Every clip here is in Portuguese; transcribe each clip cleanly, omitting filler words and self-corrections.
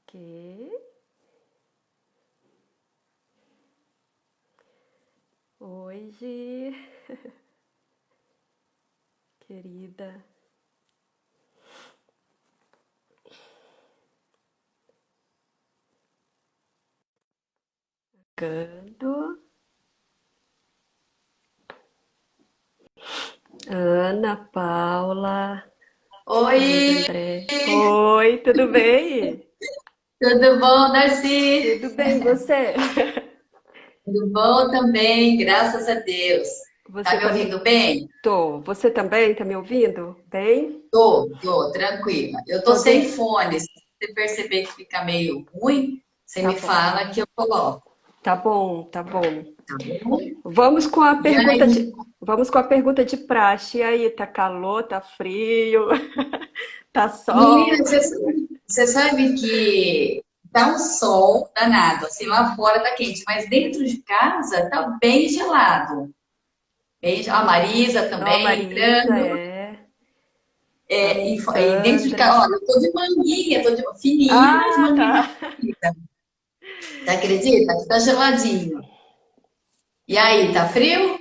Ok. Oi, Gi, querida. Canto. Ana Paula, querida Oi, André. Oi, tudo bem? tudo bom, Darcy? Tudo bem, você? Tudo bom também, graças a Deus. Tá Você me tá me... ouvindo bem? Tô. Você também tá me ouvindo? Bem? Tô, tranquila. Eu tô Todo... sem fone. Se você perceber que fica meio ruim, você Tá me bom. fala que eu coloco, Tá bom, tá bom. tá bom? Vamos com a E pergunta aí, de... Vamos com a pergunta de praxe. E aí, tá calor, tá frio, tá menina, sol? você sabe que tá um sol danado, assim, lá fora tá quente, mas dentro de casa tá bem gelado. A Marisa Ó, a também Marisa, entrando. é. A E dentro de Sandra. casa, olha, eu tô de manguinha, tô de fininha, mas Ah, manguinha tá. comprida. Você acredita? Aqui tá geladinho. E aí, tá frio?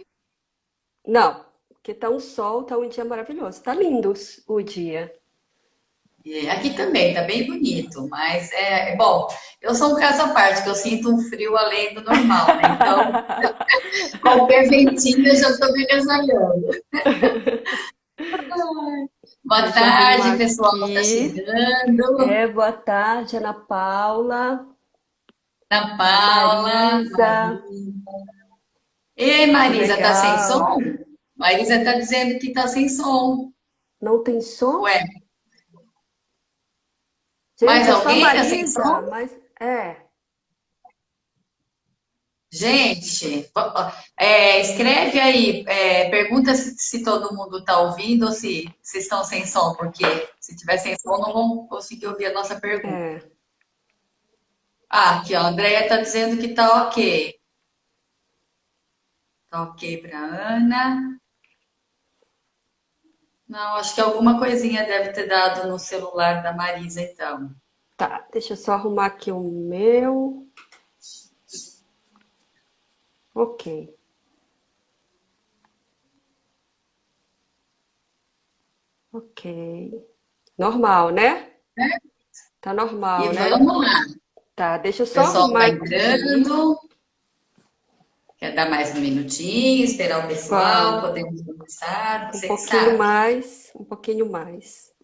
Não, porque tá um sol, tá um dia maravilhoso. Tá lindo o dia. Aqui também, tá bem bonito, mas é bom. Eu sou um caso à parte, que eu sinto um frio além do normal, né? Então, qualquer ventinho eu já tô me agasalhando. Boa Deixa eu arrumar tarde, pessoal que tá aqui. chegando. É, boa tarde, Ana Paula, Ana a Paula, Marisa. Ei, Que Marisa, tá sem legal. som? Marisa tá dizendo que tá sem som. Não tem som? Ué, mais Gente, é só a alguém tá sem Marisa, som? mas é. Gente, escreve aí, pergunta se todo mundo está ouvindo ou se estão sem som, porque se tiver sem som não vão conseguir ouvir a nossa pergunta. É. Ah, aqui, ó, a Andrea está dizendo que tá ok. Tá ok para Ana. Não, acho que alguma coisinha deve ter dado no celular da Marisa, então. Tá, deixa eu só arrumar aqui o meu. Ok. Ok. Normal, né? Tá E normal, né? vamos lá. Tá, deixa eu O só pessoal arrumar está aqui. entrando. Quer dar mais um minutinho, esperar o pessoal, Vamos. podemos começar, Um você que pouquinho sabe. mais, um pouquinho mais.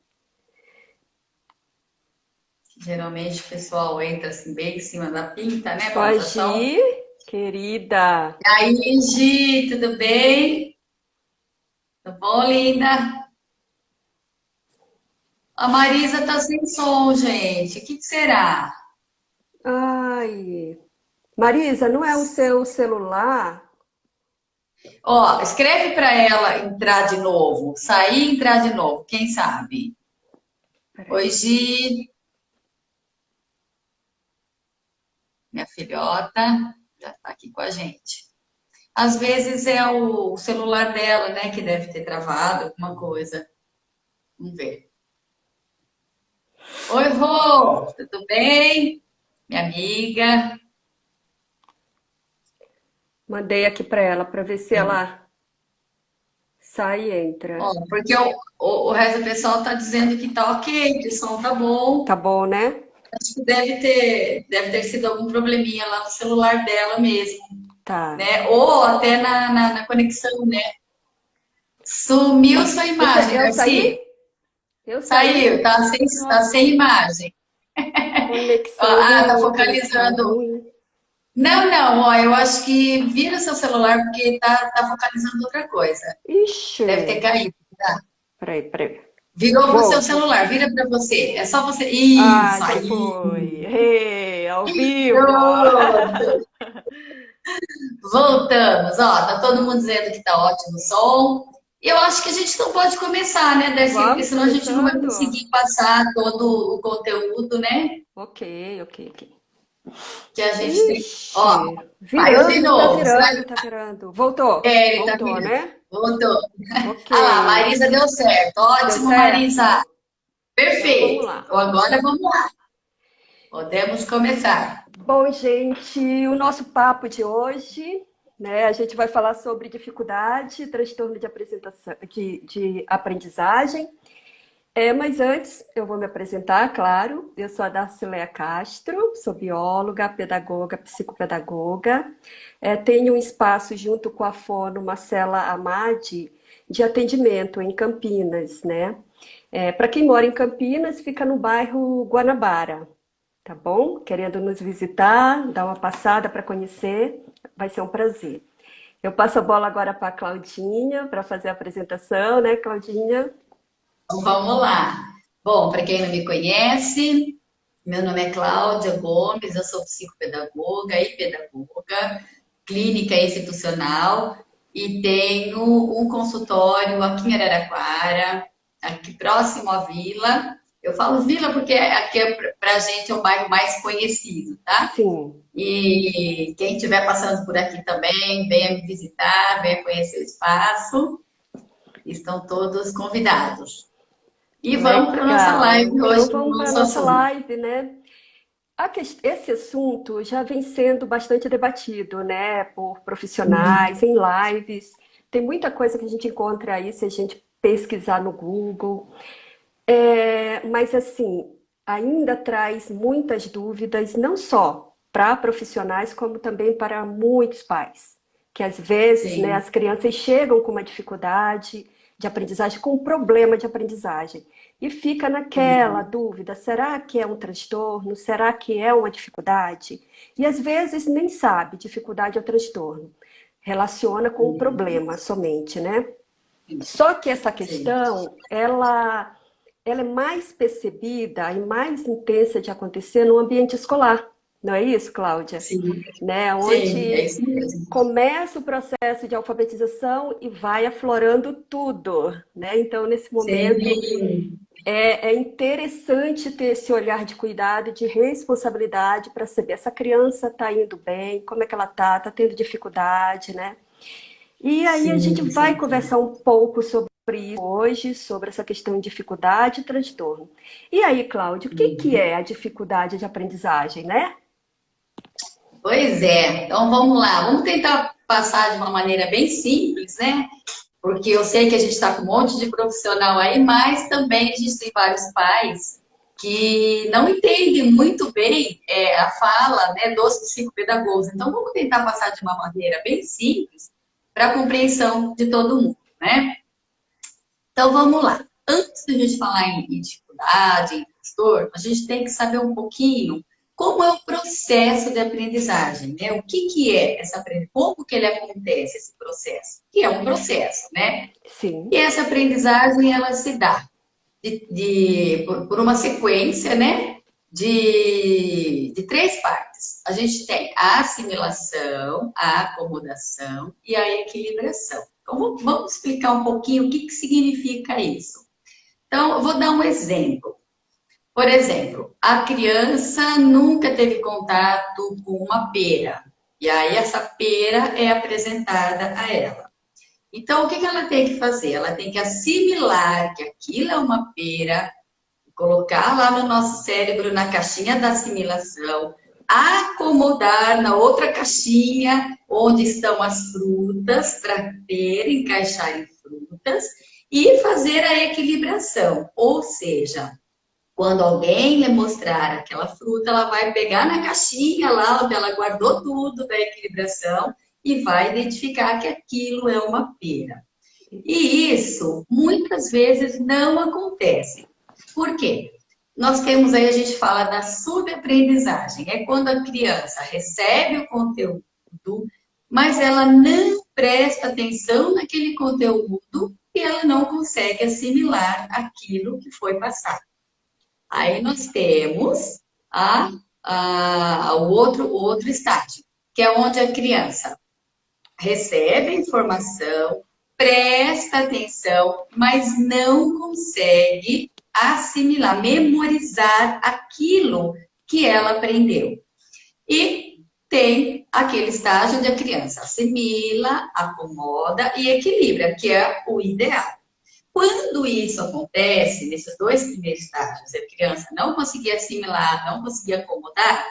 Geralmente o pessoal entra assim bem em cima da pinta, né, para Oi, votação. Gi, querida. E aí, Gi, tudo bem? Tudo bom, linda? A Marisa tá sem som, gente. O que que será? Ai, Marisa, não é o seu celular? Ó, escreve para ela entrar de novo, sair e entrar de novo, quem sabe? Oi, Peraí. Gi, minha filhota, já tá aqui com a gente. Às vezes é o celular dela, né, que deve ter travado alguma coisa. Vamos ver. Oi, Rô, tudo bem? Minha amiga. Mandei aqui pra ela pra ver se ela sai e entra. Ó, porque o resto do pessoal tá dizendo que tá ok, que o som tá Tá bom. bom, né? Acho que deve ter sido algum probleminha lá no celular dela mesmo, Tá. né? Ou até na conexão, né? Sumiu sua imagem, Eu Darcy. saí? Eu Saiu, saí? tá sem Nossa, imagem. conexão Ah, tá ruim, conexão focalizando. ruim. Não, não, ó, eu acho que vira seu celular porque tá focalizando outra coisa. Ixi. Deve ter caído. Tá? Peraí. Virou pro seu Vou. celular, vira para você. É só você. Ah, Isso já aí. foi. Ao vivo. Pronto. Voltamos. Ó, tá todo mundo dizendo que tá ótimo o som. E eu acho que a gente não pode começar, né, Darcy? Porque Vamos senão a gente não vai começando? conseguir passar todo o conteúdo, né? Ok, ok. Que a gente tem. Ó, Ixi, caiu de virando, novo. Será que tá virando. Voltou, ele tá voltou, virando? né? Voltou. Ok, Ah lá, Marisa deu certo. deu Ótimo, Marisa. certo? Então vamos Perfeito. lá. Então agora vamos lá. Podemos começar. Bom, gente, o nosso papo de hoje, né, a gente vai falar sobre dificuldade, transtorno de apresentação, de aprendizagem. Mas antes, eu vou me apresentar, claro. Eu sou a Darcileia Castro, sou bióloga, pedagoga, psicopedagoga. Tenho um espaço junto com a Fono Marcela Amadi de atendimento em Campinas, né? Para quem mora em Campinas, fica no bairro Guanabara, tá bom? Querendo nos visitar, dar uma passada para conhecer, vai ser um prazer. Eu passo a bola agora para a Claudinha para fazer a apresentação, né, Claudinha? Então, vamos lá. Bom, para quem não me conhece, meu nome é Cláudia Gomes, eu sou psicopedagoga e pedagoga, clínica institucional e tenho um consultório aqui em Araraquara, aqui próximo à Vila. Eu falo Vila porque aqui para a gente é o bairro mais conhecido, tá? Sim, E quem estiver passando por aqui também, venha me visitar, venha conhecer o espaço. Estão todos convidados. E vamos para a nossa legal. live Então hoje no vamos para a nosso nossa assunto. live, né? Esse assunto já vem sendo bastante debatido, né, por profissionais, em lives. Tem muita coisa que a gente encontra aí se a gente pesquisar no Google. Mas assim, ainda traz muitas dúvidas, não só para profissionais, como também para muitos pais, que às vezes, né, Sim. as crianças chegam com uma dificuldade de aprendizagem, com um problema de aprendizagem, e fica naquela dúvida: será que é um transtorno? Será que é uma dificuldade? E às vezes nem sabe, dificuldade ou transtorno. Relaciona com o problema somente, né? Só que essa Sim. questão, ela é mais percebida e mais intensa de acontecer no ambiente escolar. Não é isso, Cláudia? Sim. Né? Sim, é Onde isso mesmo. começa o processo de alfabetização e vai aflorando tudo, né? Então, nesse momento, Sim. é interessante ter esse olhar de cuidado e de responsabilidade para saber essa criança está indo bem, como é que ela está tendo dificuldade, né? E aí a gente Sim, vai sim, sim. conversar um pouco sobre isso hoje, sobre essa questão de dificuldade e transtorno. E aí, Cláudio, o que que é a dificuldade de aprendizagem, né? Pois é. Então vamos lá. Vamos tentar passar de uma maneira bem simples, né? Porque eu sei que a gente está com um monte de profissional aí, mas também a gente tem vários pais que não entendem muito bem a fala, né, dos psicopedagogos. Então vamos tentar passar de uma maneira bem simples para a compreensão de todo mundo, né? Então vamos lá. Antes de a gente falar em dificuldade, em transtorno, a gente tem que saber um pouquinho como é o processo de aprendizagem, né? O que que é essa aprendizagem? Como que ele acontece, esse processo? Que é um processo, né? E Sim, essa aprendizagem, ela se dá por uma sequência, né? De três partes. A gente tem a assimilação, a acomodação e a equilibração. Então, vamos explicar um pouquinho o que, que significa isso. Então, eu vou dar um exemplo. Por exemplo, a criança nunca teve contato com uma pera. E aí, essa pera é apresentada a ela. Então, o que, que ela tem que fazer? Ela tem que assimilar que aquilo é uma pera, colocar lá no nosso cérebro, na caixinha da assimilação, acomodar na outra caixinha onde estão as frutas, para ter, encaixar em frutas, e fazer a equilibração. Ou seja, quando alguém lhe mostrar aquela fruta, ela vai pegar na caixinha lá onde ela guardou tudo da equilibração e vai identificar que aquilo é uma pera. isso. E isso muitas vezes não acontece. Por quê? Nós temos aí, a gente fala da subaprendizagem. É quando a criança recebe o conteúdo, mas ela não presta atenção naquele conteúdo e ela não consegue assimilar aquilo que foi passado. Aí nós temos o outro estágio, que é onde a criança recebe a informação, presta atenção, mas não consegue assimilar, memorizar aquilo que ela aprendeu. E tem aquele estágio onde a criança assimila, acomoda e equilibra, que é o ideal. Quando isso acontece, nesses dois primeiros estágios, a criança não conseguia assimilar, não conseguia acomodar,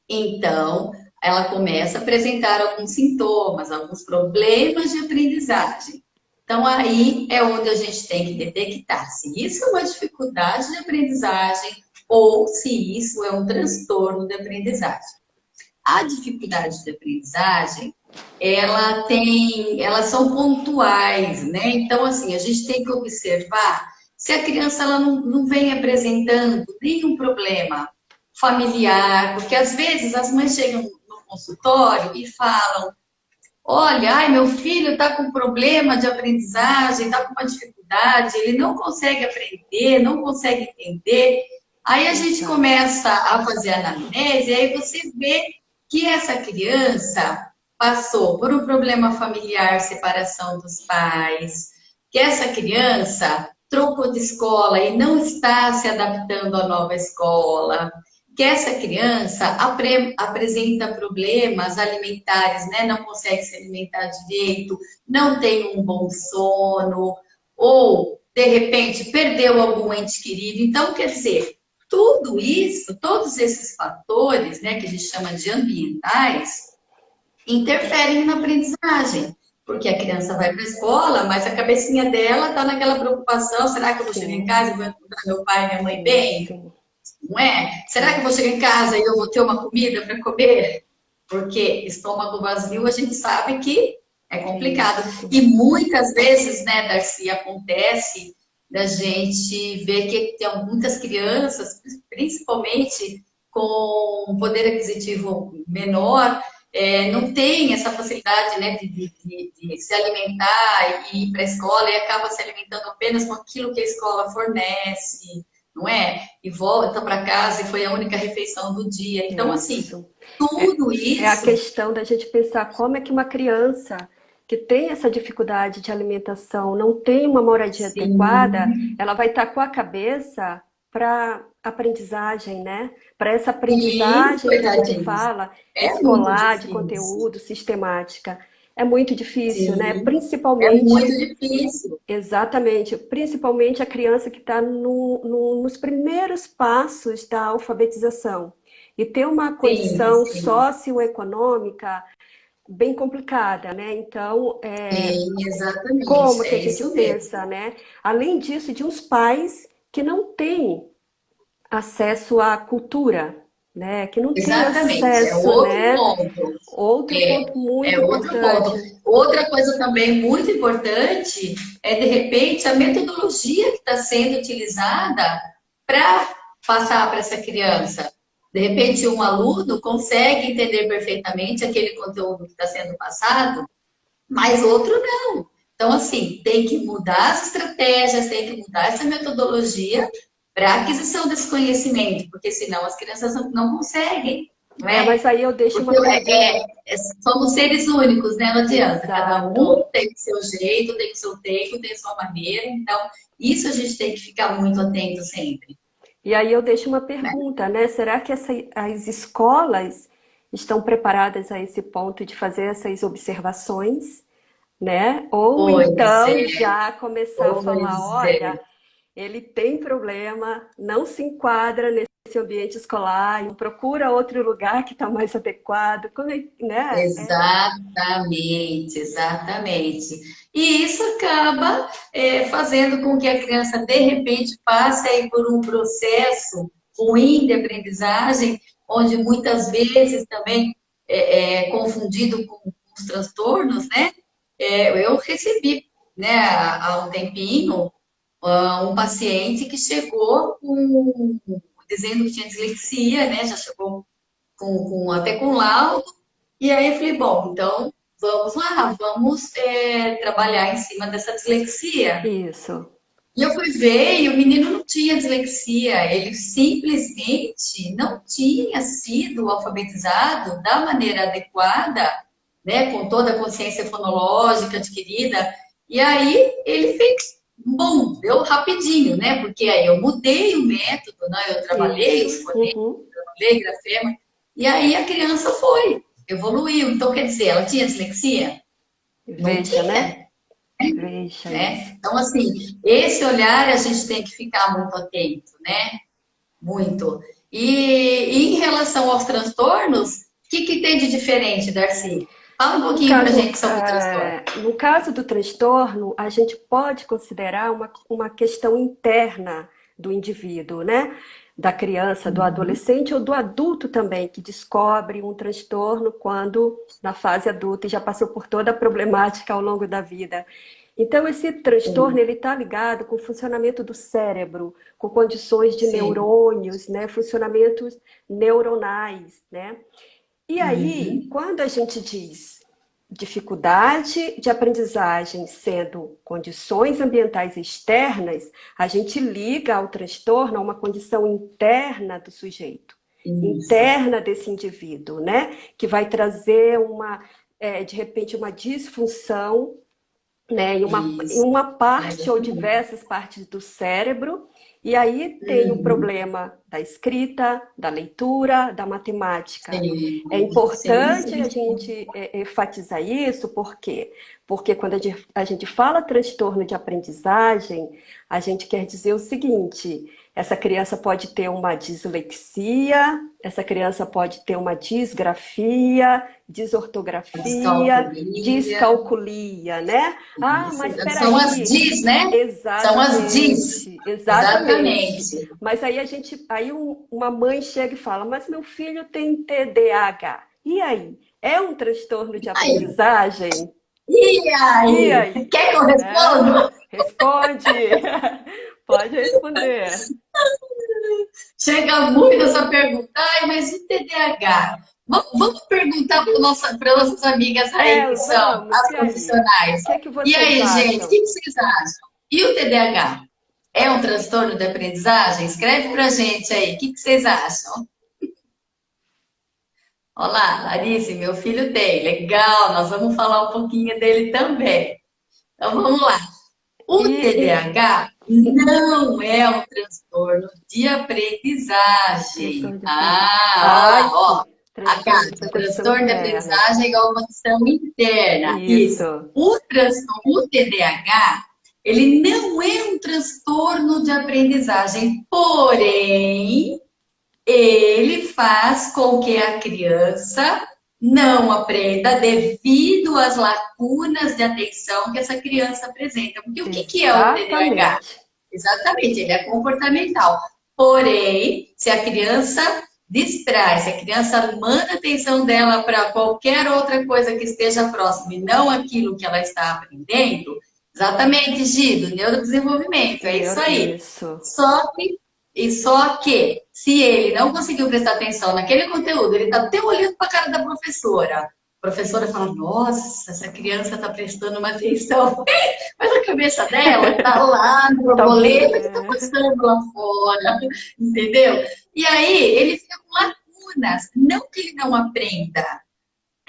então ela começa a apresentar alguns sintomas, alguns problemas de aprendizagem. Então, aí é onde a gente tem que detectar se isso é uma dificuldade de aprendizagem ou se isso é um transtorno de aprendizagem. A dificuldade de aprendizagem, elas são pontuais, né? Então, assim, a gente tem que observar se a criança ela não vem apresentando nenhum problema familiar, porque às vezes as mães chegam no consultório e falam: olha, ai, meu filho está com problema de aprendizagem, está com uma dificuldade, ele não consegue aprender, não consegue entender. Aí a gente Exato. começa a fazer a anamnese, e aí você vê que essa criança passou por um problema familiar, separação dos pais, que essa criança trocou de escola e não está se adaptando à nova escola, que essa criança apresenta problemas alimentares, né? Não consegue se alimentar direito, não tem um bom sono, ou de repente perdeu algum ente querido. Então, quer dizer, tudo isso, todos esses fatores, né, que a gente chama de ambientais, interferem na aprendizagem. Porque a criança vai para a escola, mas a cabecinha dela está naquela preocupação: será que eu vou chegar em Sim, casa e vou encontrar meu pai e minha mãe sim, bem? sim, Não é? Será que eu sim. vou chegar em casa e eu vou ter uma comida para comer? Porque estômago vazio a gente sabe que é complicado. Isso. E muitas vezes, né, Darcy, acontece da gente ver que tem muitas crianças, principalmente com poder aquisitivo menor, não tem essa facilidade, né, de se alimentar e ir para a escola e acaba se alimentando apenas com aquilo que a escola fornece, não é? E volta para casa e foi a única refeição do dia. Então, assim, Isso. É, tudo é a isso, questão da gente pensar como é que uma criança que tem essa dificuldade de alimentação, não tem uma moradia adequada, sim, ela vai estar com a cabeça para aprendizagem, né? Para essa sim, aprendizagem que a gente coitadinhos. fala, É muito escolar, de difícil. conteúdo, sistemática. É muito difícil, né? Sim, é muito Principalmente, difícil. exatamente, principalmente a criança que está nos primeiros passos da alfabetização. E ter uma Sim, condição sim, socioeconômica bem complicada, né? Então, sim, exatamente. como que a É gente isso mesmo. pensa, né? Além disso, de uns pais que não têm acesso à cultura, né? Que não têm Exatamente. É acesso, outro né? ponto. Outro ponto muito É outro ponto. importante. Outra coisa também muito importante é, de repente, a metodologia que está sendo utilizada para passar para essa criança. De repente, um aluno consegue entender perfeitamente aquele conteúdo que está sendo passado, mas outro não. Então, assim, tem que mudar as estratégias, tem que mudar essa metodologia para a aquisição desse conhecimento, porque senão as crianças não conseguem, não é? Mas aí eu deixo Porque uma pergunta. somos seres únicos, né? Não adianta. Cada Exato. um tem o seu jeito, tem o seu tempo, tem a sua maneira. Então, isso a gente tem que ficar muito atento sempre. E aí eu deixo uma pergunta, né? Será que as escolas estão preparadas a esse ponto de fazer essas observações, né? Ou Pois então é, já começar a falar, pois é. olha, ele tem problema, não se enquadra nesse ambiente escolar, e procura outro lugar que está mais adequado, né? Exatamente, exatamente. E isso acaba fazendo com que a criança, de repente, passe aí por um processo ruim de aprendizagem, onde muitas vezes também é confundido com os transtornos, né? Eu recebi, né, há um tempinho, um paciente que chegou dizendo que tinha dislexia, né? Já chegou até com laudo. E aí eu falei, bom, então vamos lá, vamos trabalhar em cima dessa dislexia. Isso. E eu fui ver e o menino não tinha dislexia, ele simplesmente não tinha sido alfabetizado da maneira adequada, né, com toda a consciência fonológica adquirida. E aí ele fez, bom, deu rapidinho, né, porque aí eu mudei o método, né, eu trabalhei Isso. os fonemas, Uhum. trabalhei grafema, e aí a criança foi, evoluiu. Então, quer dizer, ela tinha dislexia? Não Veja, né? tinha. Veja né? isso. Então, assim, esse olhar a gente tem que ficar muito atento, né? Muito. E em relação aos transtornos, o que tem de diferente, Darcy? Fala um No pouquinho pra caso, gente sobre o transtorno. no caso do transtorno, a gente pode considerar uma questão interna do indivíduo, né? Da criança, do Uhum. adolescente ou do adulto também, que descobre um transtorno quando na fase adulta e já passou por toda a problemática ao longo da vida. Então, esse transtorno Sim, ele está ligado com o funcionamento do cérebro, com condições de sim. neurônios, né? Funcionamentos neuronais, né? E aí, Uhum. quando a gente diz dificuldade de aprendizagem sendo condições ambientais externas, a gente liga ao transtorno a uma condição interna do sujeito, Isso, interna desse indivíduo, né? Que vai trazer de repente, uma disfunção, né, em isso. uma parte ou Exatamente. diversas partes do cérebro, e aí tem o Uhum. problema da escrita, da leitura, da matemática. Sim, É sim, importante sim, a sim. gente enfatizar isso, por quê? Porque quando a gente fala transtorno de aprendizagem, a gente quer dizer o seguinte: essa criança pode ter uma dislexia, essa criança pode ter uma disgrafia, desortografia, Descalculia. descalculia, né? Ah, Isso. mas espera São as aí. DIS, né? São as DIS. Exatamente, exatamente. Exatamente. Mas uma mãe chega e fala, mas meu filho tem TDAH. E aí? É um transtorno de Aí, aprendizagem? e E aí? aí? Quer que eu Né? responda? Responde. Pode responder. Chega muito essa pergunta. Ai, mas e TDAH? Vamos perguntar para nossas amigas aí, que são Vamos. as E aí? profissionais. O que é que E vocês aí, gente, o acham? que vocês acham? E o TDAH? É um transtorno de aprendizagem? Escreve para a gente aí. O que vocês acham? Olá, Larice, meu filho tem. Legal, nós vamos falar um pouquinho dele também. Então vamos lá. O E TDAH não é um transtorno de aprendizagem. transtorno de aprendizagem. Ah, olha Ai, lá, ó. sim. A Transtorno de Kátia, percepção transtorno de interna. aprendizagem é igual a uma questão interna. Isso. Isso. O TDAH, ele não é um transtorno de aprendizagem, porém, ele faz com que a criança não aprenda devido às lacunas de atenção que essa criança apresenta. Porque o que é o TDAH? Exatamente. Exatamente, ele é comportamental. Porém, se a criança distrai, se a criança manda a atenção dela para qualquer outra coisa que esteja próxima e não aquilo que ela está aprendendo, exatamente, Gido, neurodesenvolvimento, é isso aí. Isso. Só que, só que, se ele não conseguiu prestar atenção naquele conteúdo, ele está até olhando para a cara da professora. A professora fala, nossa, essa criança está prestando uma atenção. Mas a cabeça dela está lá no Tá, borboleta que está passando lá fora, entendeu? E aí ele fica com lacunas. Não que ele não aprenda,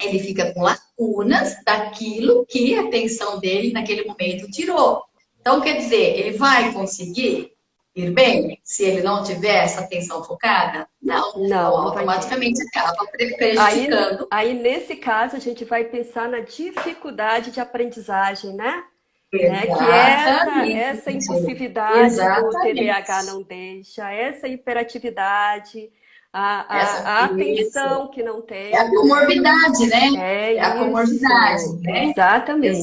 ele fica com lacunas daquilo que a atenção dele naquele momento tirou. Então, quer dizer, ele vai conseguir ir bem se ele não tiver essa atenção focada? Não. Então, não, não vai ter. automaticamente acaba Aí, prejudicando. aí, nesse caso, a gente vai pensar na dificuldade de aprendizagem, né? Que essa Exatamente. impulsividade do TDAH Exatamente. não deixa, essa hiperatividade, a Isso. atenção que não É a tem, né? comorbidade, né? É É a comorbidade, isso, né? exatamente.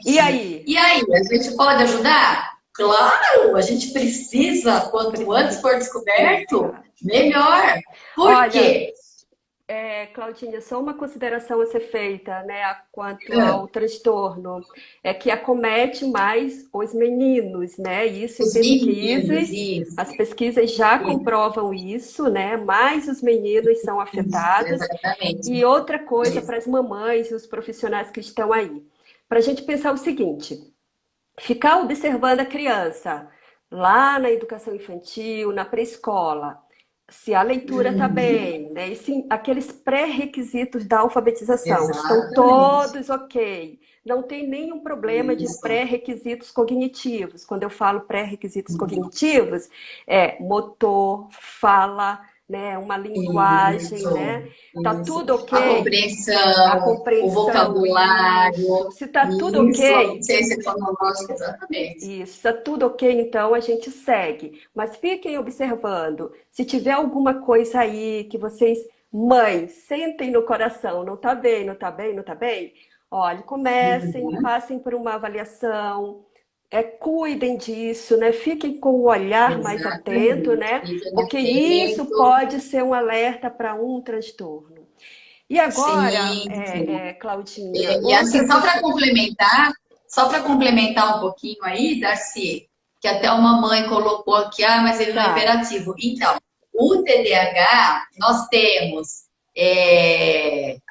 E Exatamente. aí? E aí, a gente pode ajudar? Claro, a gente precisa, quanto antes for descoberto, Precisa. melhor. Por Olha, quê? Claudinha, só uma consideração a ser feita, né, quanto ao transtorno, é que acomete mais os meninos, né? Isso em Os meninos, pesquisas, as isso, pesquisas já isso, comprovam isso, né? Mais os meninos são isso, afetados. E exatamente. outra coisa Isso. para as mamães e os profissionais que estão aí, para a gente pensar o seguinte: ficar observando a criança lá na educação infantil, na pré-escola, se a leitura está Uhum. bem, né? E sim, aqueles pré-requisitos da alfabetização estão Exatamente. todos ok. Não tem nenhum problema de Isso, pré-requisitos cognitivos. Quando eu falo pré-requisitos cognitivos, é motor, fala, né? Uma linguagem, Isso, né? Tá isso. tudo A ok? A compreensão, o compreensão, isso. vocabulário, Se tá tudo isso, a ok, consciência fonológica, exatamente. isso, tá tudo ok, então a gente segue. Mas fiquem observando. Se tiver alguma coisa aí que vocês, mães, sentem no coração, não tá bem, não tá bem, não tá bem, olha, comecem, Uhum, passem por uma avaliação, cuidem disso, né? Fiquem com o olhar mais atento, exatamente. né? Fiquem Porque isso atentos. pode ser um alerta para um transtorno. E agora, Sim, sim. Claudinha, E outra assim, questão. só para complementar um pouquinho aí, Darcy, que até uma mãe colocou aqui, ah, mas ele não é Tá, hiperativo. Então, o TDAH, nós temos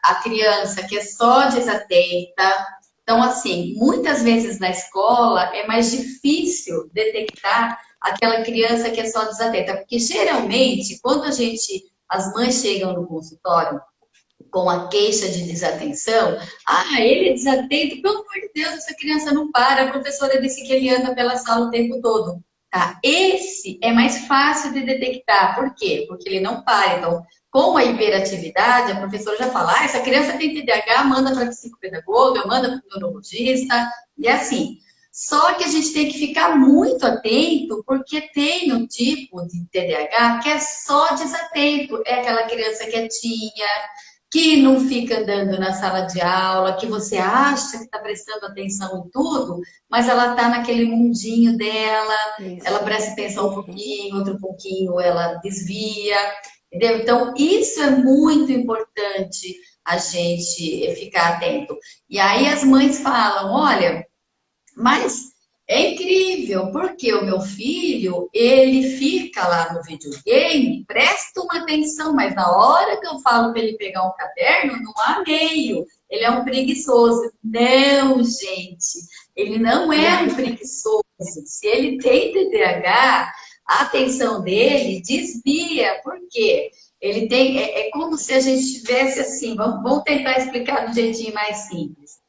a criança que é só desatenta. Então, assim, muitas vezes na escola é mais difícil detectar aquela criança que é só desatenta, porque geralmente, as mães chegam no consultório, com a queixa de desatenção, ah, ele é desatento, pelo amor de Deus, essa criança não para, a professora disse que ele anda pela sala o tempo todo. Tá? Esse é mais fácil de detectar. Por quê? Porque ele não para. Então, com a hiperatividade, a professora já fala, ah, essa criança tem TDAH, manda para a psicopedagoga, manda para o neurologista, e assim. Só que a gente tem que ficar muito atento, porque tem um tipo de TDAH que é só desatento. É aquela criança quietinha, que não fica andando na sala de aula, que você acha que está prestando atenção em tudo, mas ela está naquele mundinho dela, ela isso. presta atenção um Uhum. pouquinho, outro pouquinho ela desvia, entendeu? Então, isso é muito importante a gente ficar atento. E aí as mães falam, olha, mas é incrível, porque o meu filho, ele fica lá no videogame, presta uma atenção, mas na hora que eu falo para ele pegar um caderno, não há meio. Ele é um preguiçoso. Não, gente, ele não é um preguiçoso. Se ele tem TDAH, a atenção dele desvia. Por quê? Ele tem, é como se a gente tivesse assim, vamos tentar explicar de um jeitinho mais simples.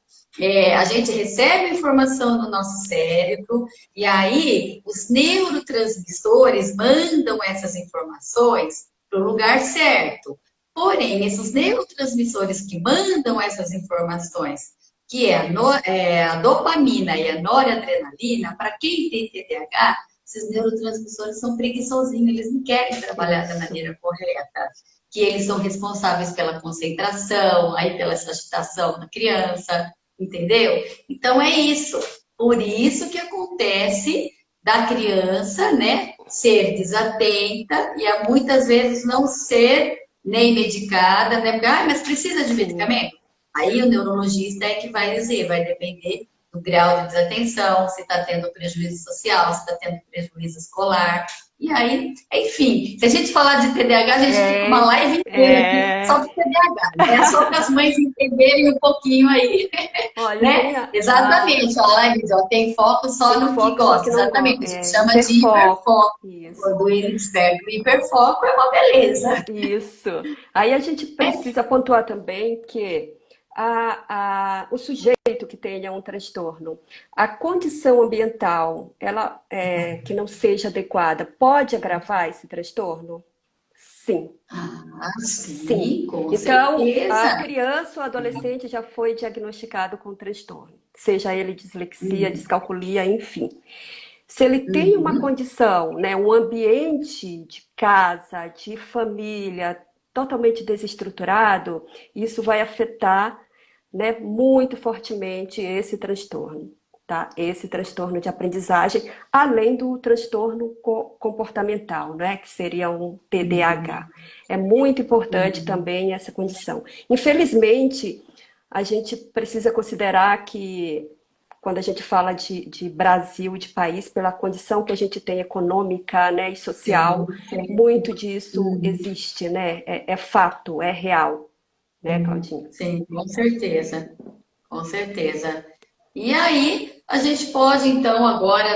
A gente recebe informação no nosso cérebro e aí os neurotransmissores mandam essas informações para o lugar certo. Porém, esses neurotransmissores que mandam essas informações, que é a dopamina e a noradrenalina, para quem tem TDAH, esses neurotransmissores são preguiçosinhos, eles não querem trabalhar da Isso. maneira correta, que eles são responsáveis pela concentração, aí pela agitação da criança, entendeu? Então é isso. Por isso que acontece da criança, né, ser desatenta e muitas vezes não ser nem medicada, né? Porque, ah, mas precisa de Sim. medicamento? Aí o neurologista é que vai dizer, vai depender do grau de desatenção, se está tendo prejuízo social, se está tendo prejuízo escolar. E aí, enfim, se a gente falar de TDAH, a gente fica uma É, live inteira aqui só é. para TDAH, né? Só para as mães entenderem um pouquinho aí, Olha, né? Exatamente, olha lá, Liz, ó, tem foco só tem no que foco, só que gosta, não gosta. exatamente. A gente É, chama de hiperfoco. hiperfoco. Isso. Quando ele desperta o hiperfoco, é uma beleza. Isso. Aí a gente precisa pontuar também que o sujeito que tenha um transtorno, a condição ambiental, ela que não seja adequada, pode agravar esse transtorno? Sim. Ah, Sim. sim, com Então, a certeza. criança ou adolescente já foi diagnosticado com transtorno, seja ele dislexia, descalculia, enfim. Se ele tem uma Uhum. condição, né, um ambiente de casa, de família totalmente desestruturado, isso vai afetar, né, muito fortemente esse transtorno, tá? Esse transtorno de aprendizagem, além do transtorno comportamental, né, que seria um TDAH. É muito importante Sim. também essa condição. Infelizmente, a gente precisa considerar que quando a gente fala de Brasil, de país, pela condição que a gente tem econômica, né, e Sim, social, sim. muito disso existe, né? É fato, é real, né, Claudinha? Sim, com certeza. Com certeza. E aí, a gente pode, então, agora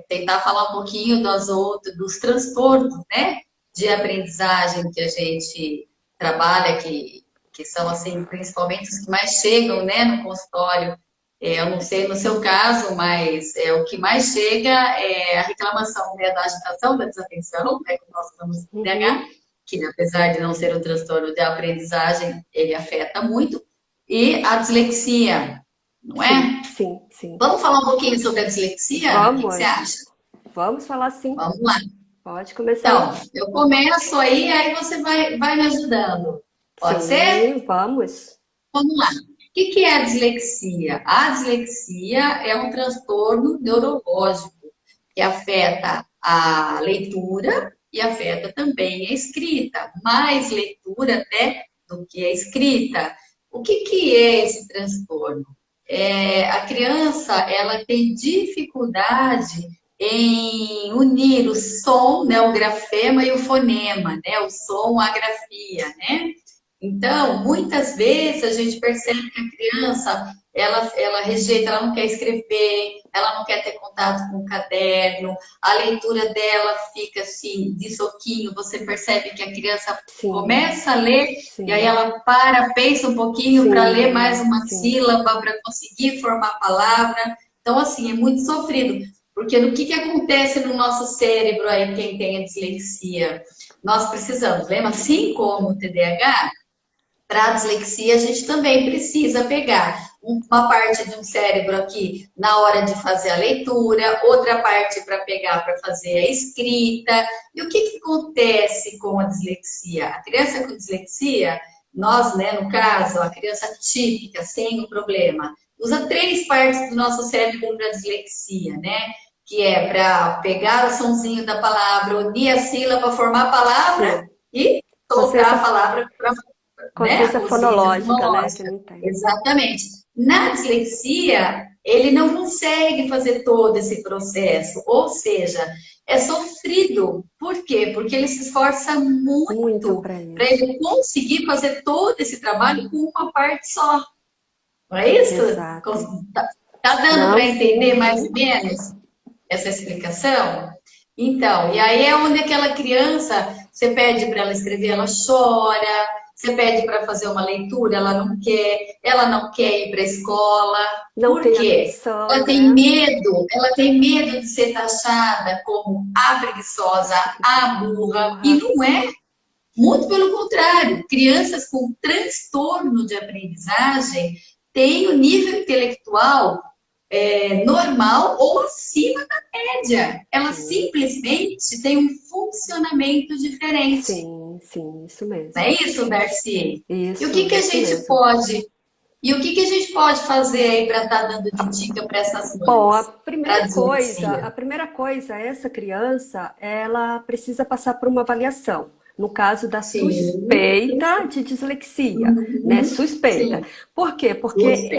tentar falar um pouquinho dos transtornos, né, de aprendizagem que a gente trabalha, que são, assim, principalmente os que mais chegam, né, no consultório. Eu não sei no seu caso, mas o que mais chega é a reclamação, né, da agitação, da desatenção, né, que nós estamos no TDAH, Uhum. que apesar de não ser um transtorno de aprendizagem, ele afeta muito, e a dislexia, não Sim, é? sim, sim. Vamos falar um pouquinho sobre a dislexia? O que que você Vamos, acha? vamos falar sim. Vamos lá. Pode começar Então, aí. eu começo aí você vai me ajudando. Pode ser? Sim, vamos. Vamos lá. O que é a dislexia? A dislexia é um transtorno neurológico que afeta a leitura e afeta também a escrita, mais leitura até do que a escrita. O que é esse transtorno? A criança ela tem dificuldade em unir o som, né, o grafema e o fonema, né, o som, a grafia, né? Então, muitas vezes a gente percebe que a criança, ela rejeita, ela não quer escrever, ela não quer ter contato com o caderno, a leitura dela fica assim, de soquinho, você percebe que a criança Sim, começa a ler e aí sim, ela para, pensa um pouquinho para ler mais sim, uma sim. sílaba, para conseguir formar a palavra. Então, assim, é muito sofrido. Porque no que acontece no nosso cérebro aí, quem tem a dislexia? Nós precisamos, lembra? Assim como o TDAH, para a dislexia, a gente também precisa pegar uma parte de um cérebro aqui na hora de fazer a leitura, outra parte para pegar para fazer a escrita. E o que acontece com a dislexia? A criança com dislexia, nós, né, no caso, a criança típica, sem o problema, usa três partes do nosso cérebro para dislexia, né? Que é para pegar o sonzinho da palavra, unir a sílaba, formar a palavra Sim. e soltar Consciência, a palavra para, né, a consciência consciência fonológica, né? Que fonológica. não tem. Exatamente. Na dislexia, ele não consegue fazer todo esse processo, ou seja, é sofrido. Por quê? Porque ele se esforça Muito muito para para isso. ele conseguir fazer todo esse trabalho com uma parte só. Não é isso? Exato. Tá dando Não, para sim, entender mais ou sim. menos essa explicação? Então, e aí é onde aquela criança, você pede para ela escrever, ela chora, você pede para fazer uma leitura, ela não quer ir para a escola. Não Por tem quê? atenção, né? Ela tem medo de ser taxada como a preguiçosa, a burra, e Burra. não é. Muito pelo contrário, crianças com transtorno de aprendizagem têm o nível intelectual normal ou acima da média. Ela Sim, simplesmente tem um funcionamento diferente. sim, sim, isso Não é mesmo. isso, Darcy? E o que, que a Isso gente mesmo. pode e o que, que a gente pode fazer aí para estar dando de dica para essas Bom, mães? Para dislexia? a primeira coisa, essa criança, ela precisa passar por uma avaliação. No caso da Sim, suspeita de dislexia, né? Suspeita. sim, Por quê? Porque gostei.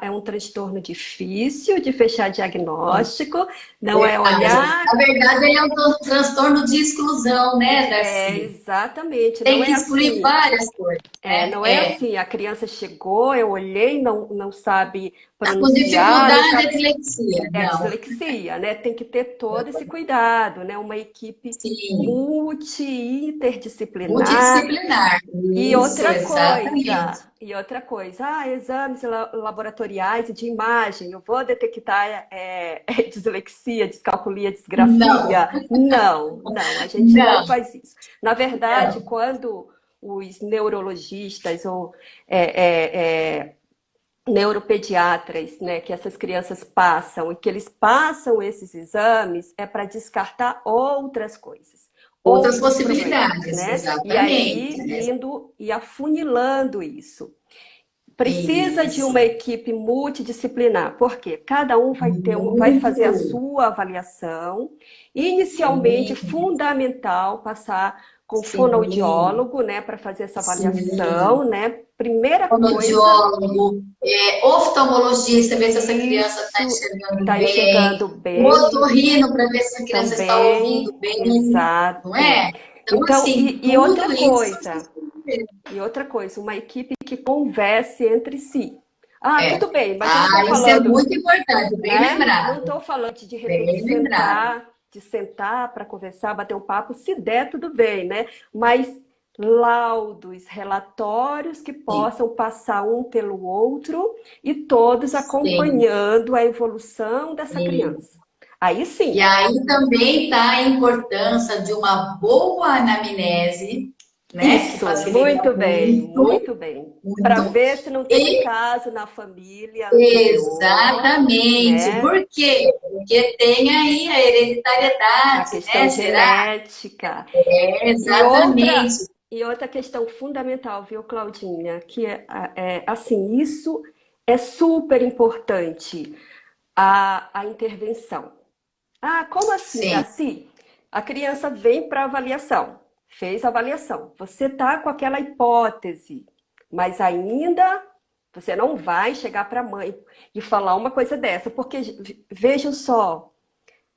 é um transtorno difícil de fechar diagnóstico, não é Verdade. olhar, Na verdade, ele é um transtorno de exclusão, né, Darcy? exatamente, não Tem é que excluir assim. várias coisas, né? Não é assim, a criança chegou, eu olhei, não sabe Tá com pronunciar, não dificuldade sabe. a dislexia. É a Não. dislexia, né? Tem que ter todo esse cuidado, né? Uma equipe Sim. multi-interdisciplinar. Multidisciplinar. Isso, exatamente. E outra coisa, exames laboratoriais de imagem, eu vou detectar dislexia, descalculia, Não, disgrafia? Não, a gente não não, faz isso. Na verdade, não. quando os neurologistas ou é, é, é, neuropediatras, né, que essas crianças passam e que eles passam esses exames é para descartar outras coisas, Outras outros problemas, possibilidades, né? E exatamente. aí Né? indo e afunilando isso. Precisa de Isso. uma equipe multidisciplinar, porque cada um vai fazer a Muito. sua avaliação. Inicialmente, Sim, fundamental passar com sim, fonoaudiólogo, né, para fazer essa avaliação, sim. né? Primeira coisa, Fonoaudiólogo, oftalmologista, ver se essa criança está isso enxergando está bem, enxergando o bem otorrino para ver se a criança está ouvindo também, bem, não exato. é? Então, Então, assim, e outra tudo isso. coisa, uma equipe que converse entre si. É. Tudo bem, mas eu não estou Ah, isso é falando, muito importante, bem né? Não lembrado, estou falando de repente bem lembrado. sentar para conversar, bater um papo, se der, tudo bem, né? Mas laudos, relatórios que Sim, possam passar um pelo outro e todos sim, acompanhando a evolução dessa sim. criança. Aí E sim, aí também está a importância de uma boa anamnese, né? Que isso, facilita muito bem. Para muito. ver se não teve E caso na família anterior, exatamente. né? Por quê? Porque tem aí a A hereditariedade, questão né? Será? genética. E outra, Exatamente. e outra questão fundamental, viu, Claudinha? Que é assim, isso é super importante, a intervenção. Ah, como assim, Sim. Darcy? A criança vem para avaliação, fez a avaliação. Você está com aquela hipótese, mas ainda você não vai chegar para a mãe e falar uma coisa dessa, porque vejam só,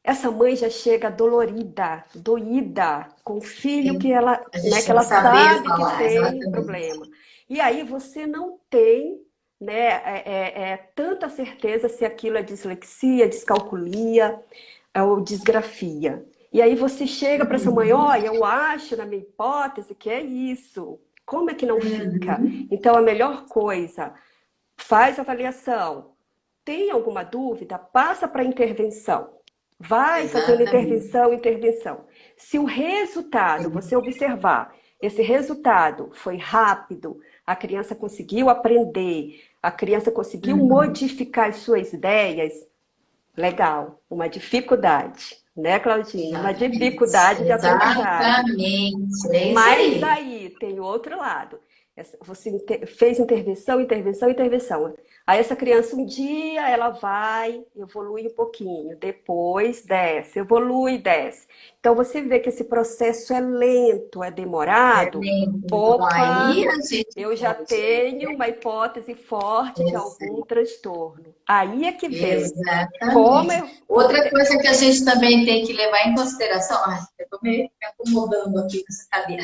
essa mãe já chega dolorida, doída, com o filho Tem, que ela, a né, gente que tem que ela saber sabe que falar, tem exatamente. problema. E aí você não tem, né, tanta certeza se aquilo é dislexia, descalculia ou disgrafia. E aí você chega para essa mãe, olha, eu acho, na minha hipótese, que é isso. Como é que não fica? Uhum. Então, a melhor coisa, faz avaliação. Tem alguma dúvida? Passa para intervenção. Vai fazendo Exatamente. intervenção, intervenção. Se o resultado, você observar, esse resultado foi rápido, a criança conseguiu aprender, a criança conseguiu Uhum. modificar as suas ideias, legal. Uma dificuldade, né, Claudinha? Uma Exatamente. dificuldade de aprendizagem. Exatamente. É isso Mas aí. aí tem o outro lado. Você fez intervenção, intervenção, intervenção. Aí essa criança um dia ela vai, evolui um pouquinho, depois desce, evolui, desce. Então você vê que esse processo é lento, é demorado. Então, Opa, aí a gente eu já pode. tenho uma hipótese forte de algum transtorno. Aí é que vem. Como Exatamente. eu, Outra coisa que a gente também tem que levar em consideração. Ai, eu estou me acomodando aqui nessa cadeira.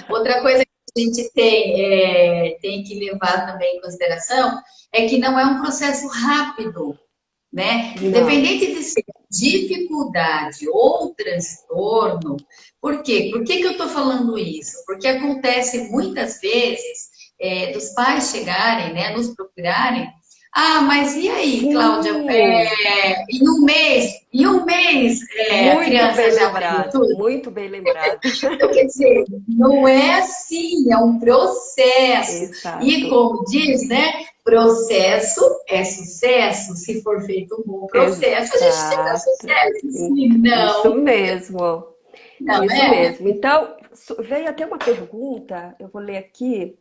Outra coisa que a gente tem que levar também em consideração é que não é um processo rápido, né? não. Independente de ser dificuldade ou transtorno, por quê? Por que que eu estou falando isso? Porque acontece muitas vezes dos pais chegarem, né, nos procurarem. Ah, mas e aí, Cláudia? Sim, Em um mês, a muito bem criança já aprendeu lembrado, tudo? muito bem lembrado. Então, quer dizer, não é assim, é um processo. E Exato, como diz, né? Processo é sucesso. Se for feito um bom processo, a gente terá exato. sucesso. Se Isso não, mesmo, não isso é? mesmo. Então, veio até uma pergunta, eu vou ler aqui.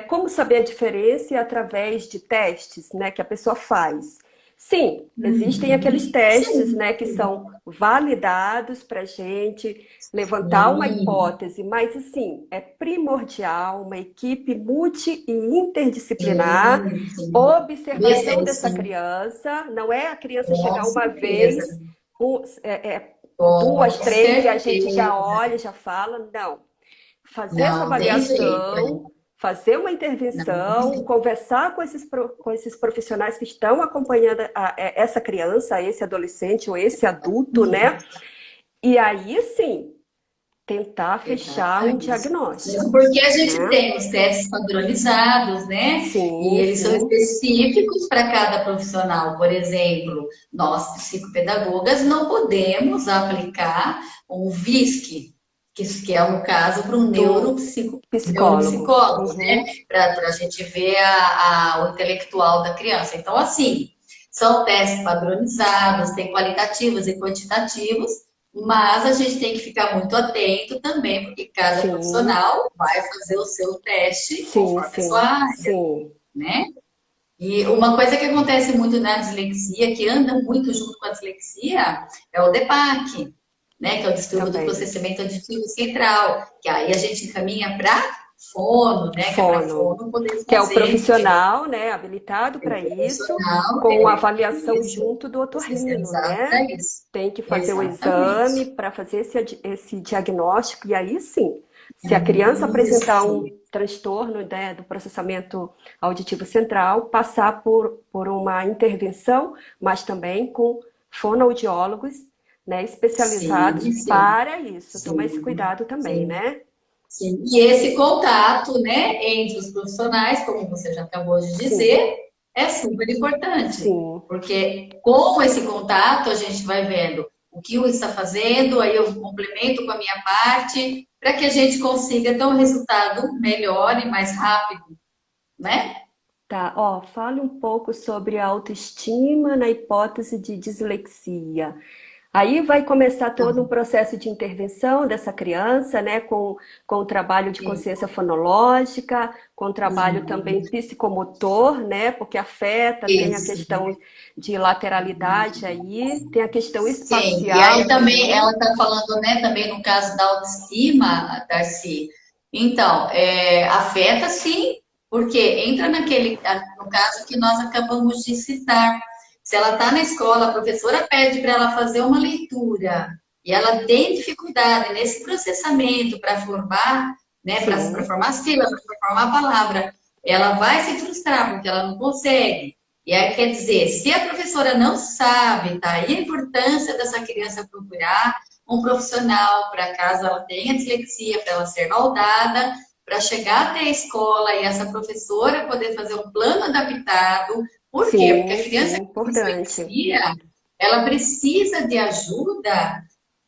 Como saber a diferença através de testes, né, que a pessoa faz? Sim, existem aqueles Uhum. testes, Sim, né, que são validados para a gente levantar uma sim, hipótese, mas assim, é primordial uma equipe multi e interdisciplinar, sim, sim. observação Sim, dessa sim, criança, não é a criança com chegar uma certeza. vez, Com duas, três, e a gente certeza. já olha, já fala, não fazer essa Não tem jeito aí. avaliação, fazer uma Não tem intervenção, jeito. conversar com esses profissionais que estão acompanhando essa criança, esse adolescente ou esse adulto, né? E aí sim, tentar fechar um Exatamente. Mesmo diagnóstico, porque a gente né? tem os testes padronizados, né? E Sim, eles são sim, específicos para cada profissional. Por exemplo, nós, psicopedagogas, não podemos aplicar um VISC, que é um caso para um do psicólogo. neuropsicólogo, né? Uhum. Para a gente ver o intelectual da criança. Então, assim, são testes padronizados, tem qualitativos e quantitativos, mas a gente tem que ficar muito atento também, porque cada Sim, profissional vai fazer o seu teste sim, conforme a sua sim, área, sim, né? E uma coisa que acontece muito na dislexia, que anda muito junto com a dislexia, é o DEPAC, né? Que é o distúrbio do também. processamento auditivo central, que aí a gente encaminha para fono, né? Que é para Fono, fono poder que é o fazer profissional, né, habilitado o para isso, profissional, com avaliação isso, junto do otorrino, especializado né? para isso. Tem que fazer o exame Exatamente. para fazer esse diagnóstico, e aí sim, se a criança apresentar Isso. um transtorno, né, do processamento auditivo central, passar por uma intervenção, mas também com fonoaudiólogos, né, especializados Sim, sim, para isso. Tomar esse sim, cuidado também, sim, né? sim. E esse contato, né, entre os profissionais, como você já acabou de Sim, dizer, é super importante, sim. porque com esse contato a gente vai vendo o que um está fazendo, aí eu complemento com a minha parte, para que a gente consiga ter um resultado melhor e mais rápido, né? Tá, ó, fale um pouco sobre a autoestima na hipótese de dislexia. Aí vai começar todo um processo de intervenção dessa criança, né, com o trabalho de Sim, consciência fonológica, com o trabalho sim, também psicomotor, né, porque afeta, tem a isso. questão de lateralidade aí, tem a questão Sim, e aí espacial também ela também. está falando, né, também no caso da autoestima, Darcy. Então, afeta sim, porque entra naquele, no caso que nós acabamos de citar. Se ela está na escola, a professora pede para ela fazer uma leitura e ela tem dificuldade nesse processamento para formar, né, para Sim, formar as sílabas, para formar a palavra, ela vai se frustrar porque ela não consegue. E aí, quer dizer, se a professora não sabe, tá aí a importância dessa criança procurar um profissional para caso ela tenha dislexia, para ela ser valdada, para chegar até a escola e essa professora poder fazer um plano adaptado. Por quê? Porque a sim, sim, criança com importante. dislexia, ela precisa de ajuda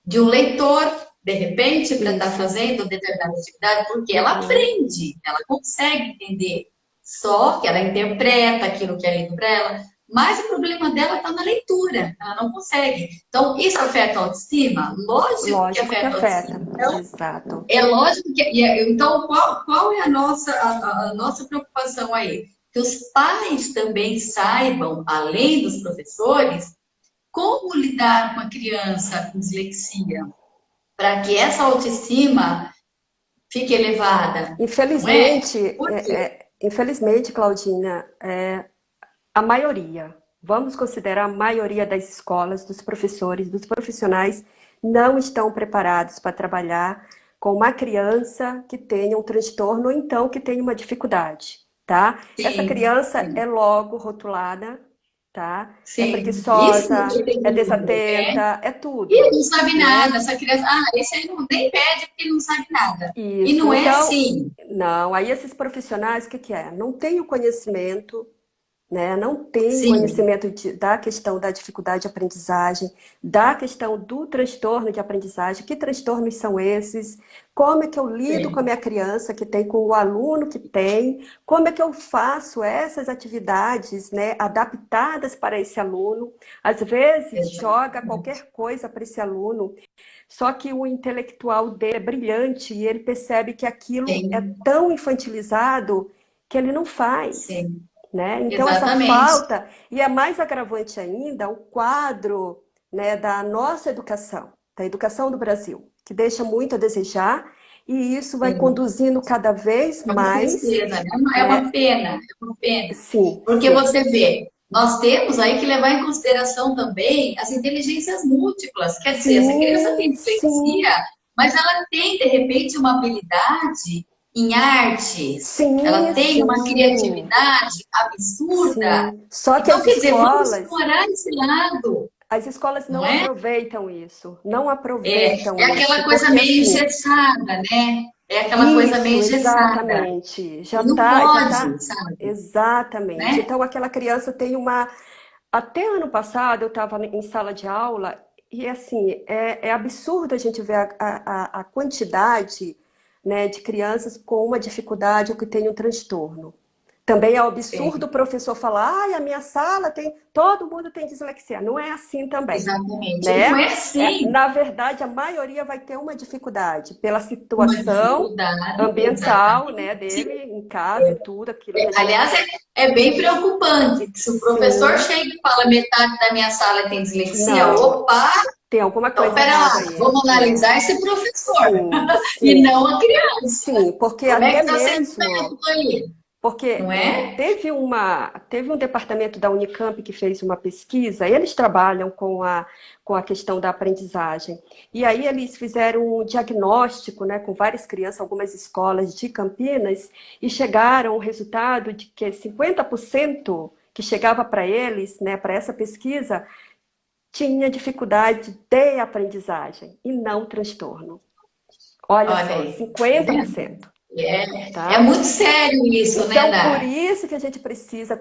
de um leitor, de repente, para estar Isso. fazendo determinada atividade, porque ela Uhum. aprende, ela consegue entender. Só que ela interpreta aquilo que é lido para ela, mas o problema dela está na leitura, ela não consegue. Então, isso afeta a autoestima? Lógico que Lógico que afeta a afeta. autoestima. Então, Exato. é lógico que. Então, qual é a nossa preocupação aí? Que os pais também saibam, além dos professores, como lidar com a criança com dislexia, para que essa autoestima fique elevada, não é? Infelizmente, Por quê? infelizmente, Claudina, a maioria, vamos considerar a maioria das escolas, dos professores, dos profissionais, não estão preparados para trabalhar com uma criança que tenha um transtorno ou então que tenha uma dificuldade, tá? Essa Sim, criança é sim, logo rotulada, tá? É sim. Isso preguiçosa, que tem é dúvida. É. desatenta, é E tudo, não sabe nada, né? essa criança. Ah, esse aí não nem pede porque ele não sabe nada. E Isso. não é Então, assim. não, aí esses profissionais, o que que é? Não tem o conhecimento, né? Não tem Sim, conhecimento da questão da dificuldade de aprendizagem, da questão do transtorno de aprendizagem, que transtornos são esses, como é que eu lido com a sim, minha criança que tem, com o aluno que tem, como é que eu faço essas atividades, né, adaptadas para esse aluno. Às vezes joga exatamente. qualquer coisa para esse aluno, só que o intelectual dele é brilhante e ele percebe que aquilo é Sim, tão infantilizado que ele não faz, sim, né? Então essa exatamente. falta, e é mais agravante ainda o quadro, né, da nossa educação, da educação do Brasil, que deixa muito a desejar, e isso vai Sim. conduzindo cada vez Com mais, certeza, né? É né? uma pena, é uma pena. Sim, Porque sim, você vê, nós temos aí que levar em consideração também as inteligências múltiplas. Quer dizer, essa criança tem sim, dislexia, sim, mas ela tem, de repente, uma habilidade em artes, ela sim, tem uma sim, criatividade absurda. sim. Só que Então, quer dizer, vamos explorar esse lado, as escolas não não é? aproveitam isso, não É aproveitam aquela isso, coisa porque meio assim, engessada, né? É aquela coisa meio isso, engessada. exatamente. E não Já pode, tá, sabe? exatamente. Né? Então aquela criança tem uma. Até ano passado eu estava em sala de aula e assim é absurdo a gente ver a quantidade, né, de crianças com uma dificuldade ou que tem um transtorno. Também é um absurdo o Sim, professor falar, ai, a minha sala tem, todo mundo tem dislexia. Não é assim também, exatamente. Não né? é assim Na verdade, a maioria vai ter uma dificuldade pela uma situação dificuldade, ambiental, né, exatamente. dele em casa e tudo aquilo que a gente. Aliás, é bem preocupante. Se o professor Sim, chega e fala metade da minha sala tem dislexia, não, opa, tem alguma então coisa pera lá, errada aí. vamos É, analisar esse professor sim, e sim, não a criança. sim, porque Como é que até está sendo mesmo. feito aí? Porque Não é? teve um departamento da Unicamp que fez uma pesquisa, e eles trabalham com a questão da aprendizagem. E aí eles fizeram um diagnóstico, né, com várias crianças, algumas escolas de Campinas, e chegaram ao resultado de que 50% que chegava para eles, né, para essa pesquisa, tinha dificuldade de aprendizagem e não transtorno. Olha Olha só, aí, tá vendo? 50%. É tá? muito sério isso, né, Então, por Dai? isso que a gente precisa,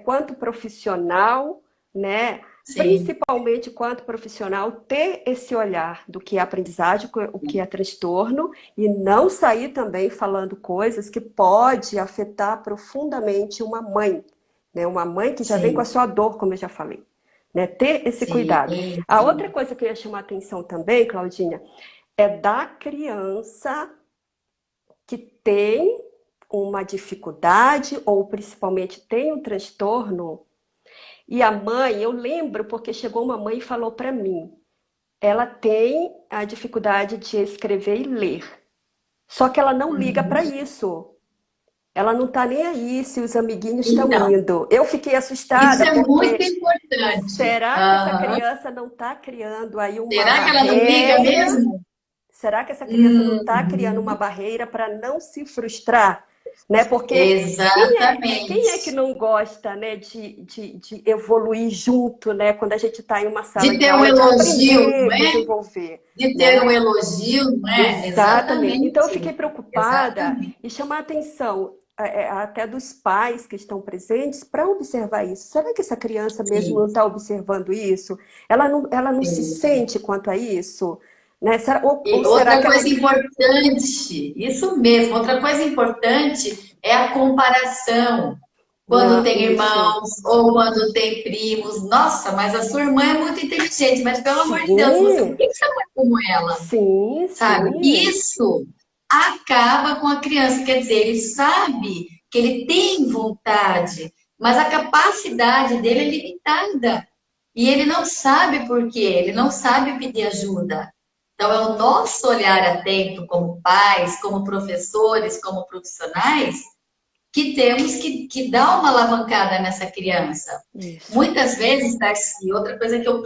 quanto profissional, né? Sim, Principalmente quanto profissional, ter esse olhar do que é aprendizagem, o que é transtorno, e não sair também falando coisas que pode afetar profundamente uma mãe, né? Uma mãe que já vem com a sim, sua dor, como eu já falei, né? Ter esse cuidado. sim, A outra sim. coisa que eu ia chamar a atenção também, Claudinha, é da criança que tem uma dificuldade ou principalmente tem um transtorno. E a mãe, eu lembro porque chegou uma mãe e falou para mim, ela tem a dificuldade de escrever e ler. Só que ela não liga Uhum. para isso. Ela não está nem aí se os amiguinhos estão Então, indo. Eu fiquei isso assustada é muito porque importante. será que essa Aham. criança não está criando aí uma Será que ela não liga barreira? mesmo? Será que essa criança não está criando uma Uhum. barreira para não se frustrar? Né? Porque quem é que Exatamente. não gosta, né, de evoluir junto, né, quando a gente está em uma sala De de ter um aula, de elogio, não aprender, é? desenvolver, De ter um né? elogio, não é? Exatamente. Então eu Exatamente. fiquei preocupada Exatamente. e chamar a atenção até dos pais que estão presentes para observar isso. Será que essa criança mesmo Sim, não está observando isso? ela não se sim. sente quanto a isso? Né? Ou E será outra que ela. coisa importante, isso mesmo, outra coisa importante é a comparação. Quando Não, tem isso. irmãos ou quando tem primos. Nossa, mas a sua irmã é muito inteligente, mas pelo amor de Deus, você por Sim, que você não é como ela? sim, Sabe? sim. Isso acaba com a criança, quer dizer, ele sabe que ele tem vontade, mas a capacidade dele é limitada. E ele não sabe por quê, ele não sabe pedir ajuda. Então, é o nosso olhar atento como pais, como professores, como profissionais, que temos que dar uma alavancada nessa criança. Isso. Muitas vezes, Darcy, outra coisa que eu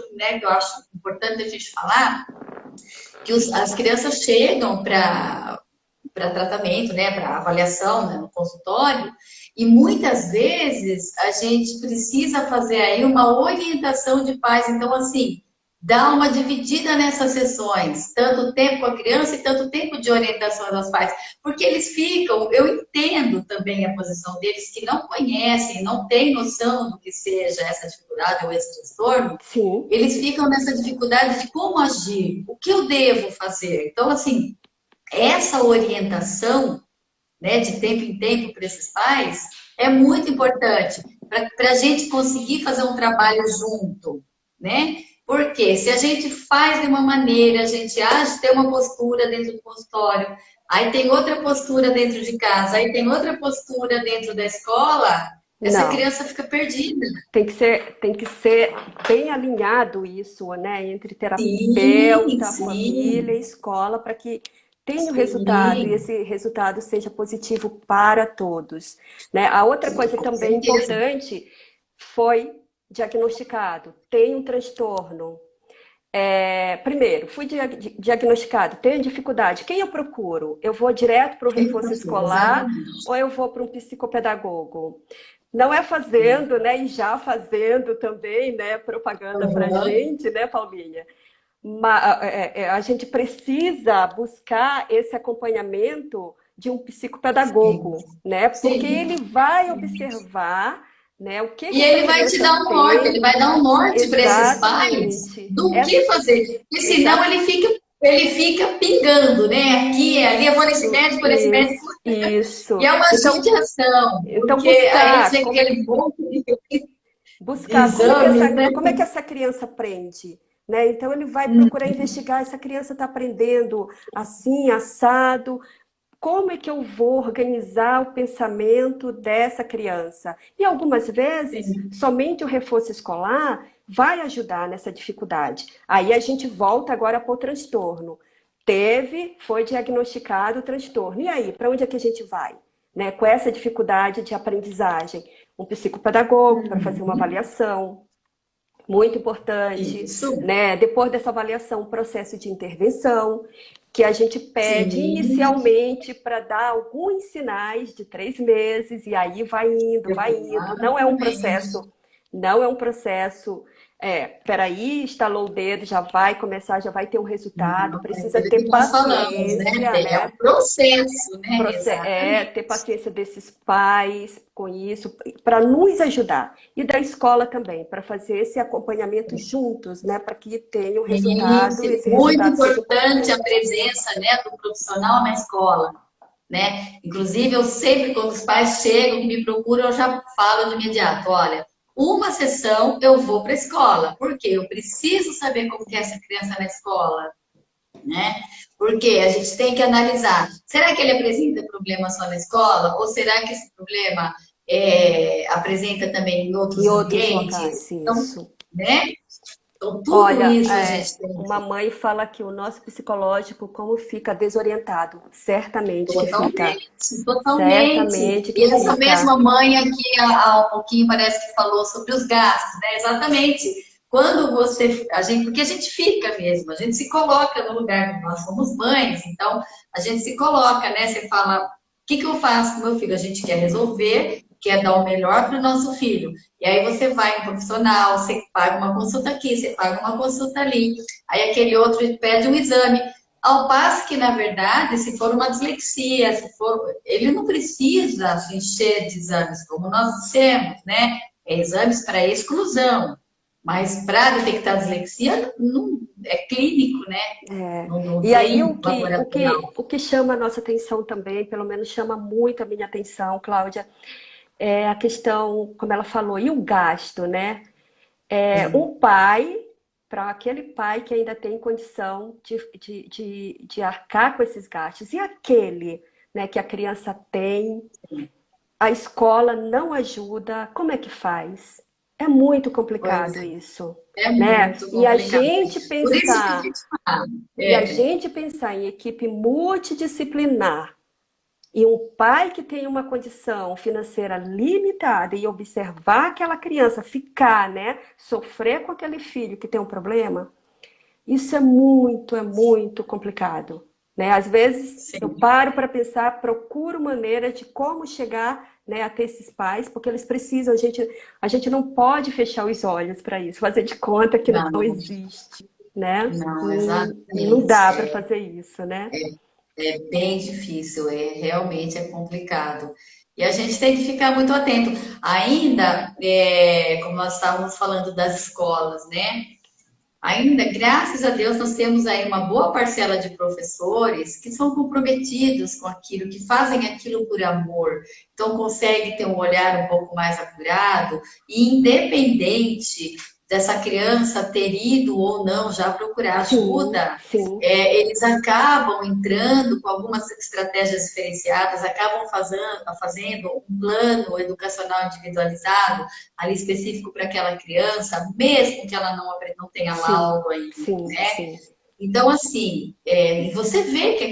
acho importante a gente falar, que as crianças chegam para tratamento, né, para avaliação, né, no consultório, e muitas vezes a gente precisa fazer aí uma orientação de pais. Então, assim, dá uma dividida nessas sessões, tanto tempo com a criança e tanto tempo de orientação aos pais, porque eles ficam, eu entendo também a posição deles que não conhecem, não têm noção do que seja essa dificuldade ou esse transtorno, Sim, eles ficam nessa dificuldade de como agir, o que eu devo fazer. Então, assim, essa orientação, né, de tempo em tempo para esses pais é muito importante para a gente conseguir fazer um trabalho junto, né? Porque se a gente faz de uma maneira, a gente age, tem uma postura dentro do consultório, aí tem outra postura dentro de casa, aí tem outra postura dentro da escola, essa não. criança fica perdida. Tem que ser bem alinhado isso, né, entre Sim, terapeuta, família sim, e escola, para que tenha o resultado e sim, esse resultado seja positivo para todos, né? A outra coisa com também certeza. importante foi diagnosticado, tem um transtorno. Primeiro, fui diagnosticado, tenho dificuldade. Quem eu procuro? Eu vou direto para o Quem reforço procura, escolar exatamente. ou eu vou para um psicopedagogo? Não é fazendo, né? E já fazendo também, né? Propaganda para Uhum. gente, né, Paulinha? A gente precisa buscar esse acompanhamento de um Sim, psicopedagogo, né? Porque ele sim. vai observar, né, o que E que essa ele vai te criança dar um norte, ele tem vai dar um norte para esses pais exatamente. do que fazer. Porque senão ele fica pingando, né? Aqui, ali, eu vou nesse médico, vou nesse médico. E Isso. é uma Então, judiação, então porque aí eles buscar têm como é aquele monte de buscar exames, né? como é que essa criança aprende, né? Então ele vai Hum, procurar investigar essa criança está aprendendo assim, assado. Como é que eu vou organizar o pensamento dessa criança? E algumas vezes, sim. somente o reforço escolar vai ajudar nessa dificuldade. Aí a gente volta agora para o transtorno. Foi diagnosticado o transtorno. E aí, para onde é que a gente vai? Né? Com essa dificuldade de aprendizagem. Um psicopedagogo para fazer uma Uhum. avaliação, muito importante, Isso. né? Depois dessa avaliação, um processo de intervenção, que a gente pede Sim. inicialmente para dar alguns sinais de 3 meses, e aí vai indo, vai indo. Exatamente. Não é um processo peraí, estalou o dedo, já vai começar, já vai ter um resultado, Não, é precisa aquilo que ter nós falamos, né? paciência, É né? um processo, né? Ter Exatamente. paciência desses pais com isso, para nos ajudar. E da escola também, para fazer esse acompanhamento juntos, né? Para que tenha um resultado, Isso, esse muito resultado seja importante a importante. presença, né, do profissional na escola, né? Inclusive, eu sempre, quando os pais chegam, que me procuram, eu já falo de imediato, olha, uma sessão eu vou para a escola, porque eu preciso saber como que é essa criança na escola, né? Porque a gente tem que analisar, será que ele apresenta problema só na escola? Ou será que esse problema apresenta também em Em outros outros ambientes? locais, Então, isso. né? Então, tudo Olha, isso a gente tem uma que mãe fala que o nosso psicológico, como fica desorientado, certamente que fica. totalmente, totalmente. Certamente que E essa fica. mesma mãe aqui há um pouquinho parece que falou sobre os gastos, né? Exatamente. Quando porque a gente fica mesmo, a gente se coloca no lugar, nós somos mães, então a gente se coloca, né? Você fala, o que que eu faço com meu filho? A gente quer resolver, quer dar o melhor para o nosso filho. E aí você vai em um profissional, você paga uma consulta aqui, você paga uma consulta ali, aí aquele outro pede um exame. Ao passo que, na verdade, se for uma dislexia, ele não precisa se encher de exames, como nós dissemos, né? Exames para exclusão. Mas para detectar dislexia, não, é clínico, né? Não E aí tem laboratorial. o que chama a nossa atenção também, pelo menos chama muito a minha atenção, Cláudia, é a questão, como ela falou, e o gasto, né? Um pai, para aquele pai que ainda tem condição de arcar com esses gastos, e aquele, né, que a criança tem, a escola não ajuda, como é que faz? É muito Pois complicado é, isso, é né? muito complicado. Por isso que a gente fala. E a É, gente pensar em equipe multidisciplinar e um pai que tem uma condição financeira limitada e observar aquela criança ficar, né, sofrer com aquele filho que tem um problema, isso é muito complicado, né? Às vezes eu sim, paro para pensar, procuro maneira de como chegar, né, até esses pais, porque eles precisam, a gente não pode fechar os olhos para isso, fazer de conta que não não, existe, né? não, Não dá para exatamente. fazer isso, né? É bem difícil, realmente é complicado. E a gente tem que ficar muito atento. Ainda, como nós estávamos falando das escolas, né? Ainda, graças a Deus, nós temos aí uma boa parcela de professores que são comprometidos com aquilo, que fazem aquilo por amor. Então, consegue ter um olhar um pouco mais apurado e independente dessa criança ter ido ou não já procurar Sim, ajuda, sim, eles acabam entrando com algumas estratégias diferenciadas, acabam fazendo um plano educacional individualizado ali específico para aquela criança, mesmo que ela não tenha sim, laudo ainda, sim, né? sim. Então, assim, você vê que